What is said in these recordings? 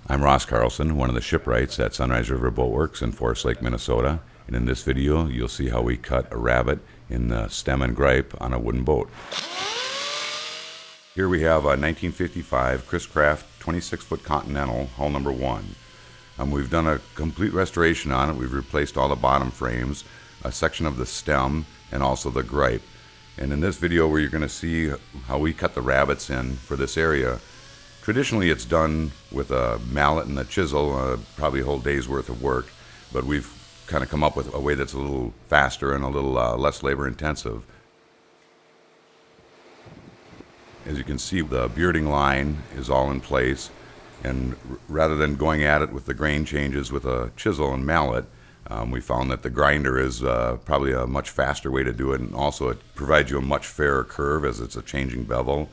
I'm Ross Carlson, one of the shipwrights at Sunrise River Boatworks in Forest Lake, Minnesota. And in this video, you'll see how we cut a rabbet in the stem and gripe on a wooden boat. Here we have a 1955 Chris Craft 26-foot Continental, hull number 1. We've done a complete restoration on it. We've replaced all the bottom frames, a section of the stem, and also the gripe. And in this video, where you're going to see how we cut the rabbets in for this area, traditionally it's done with a mallet and a chisel, probably a whole day's worth of work, but we've kind of come up with a way that's a little faster and a little less labor intensive. As you can see, the bearding line is all in place, and rather than going at it with the grain changes with a chisel and mallet, we found that the grinder is probably a much faster way to do it, and also it provides you a much fairer curve as it's a changing bevel.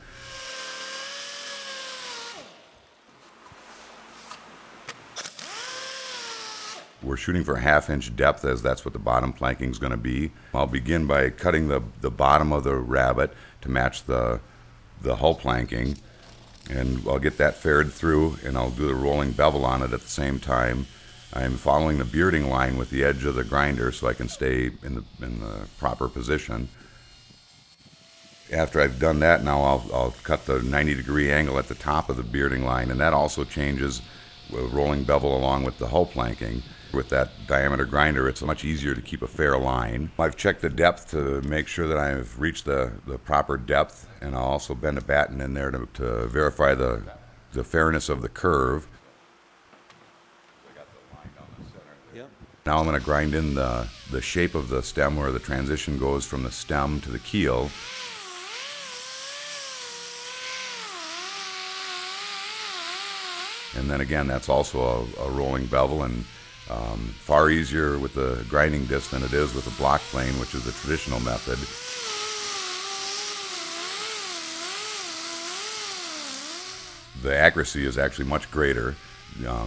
We're shooting for a ½ inch depth, as that's what the bottom planking is going to be. I'll begin by cutting the bottom of the rabbet to match the hull planking, and I'll get that faired through, and I'll do the rolling bevel on it at the same time. I'm following the bearding line with the edge of the grinder so I can stay in the proper position. After I've done that, now I'll cut the 90-degree angle at the top of the bearding line, and that also changes rolling bevel along with the hull planking. With that diameter grinder, it's much easier to keep a fair line. I've checked the depth to make sure that I've reached the proper depth, and I'll also bend a batten in there to verify the fairness of the curve. Yep. Now I'm going to grind in the shape of the stem, where the transition goes from the stem to the keel. And then again, that's also a rolling bevel, and far easier with the grinding disc than it is with a block plane, which is the traditional method. The accuracy is actually much greater.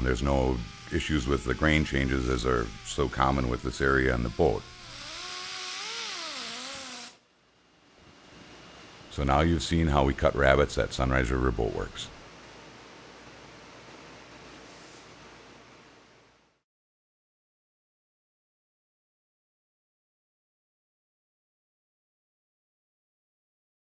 There's no issues with the grain changes, as are so common with this area in the boat. So now you've seen how we cut rabbets at Sunrise River Boatworks.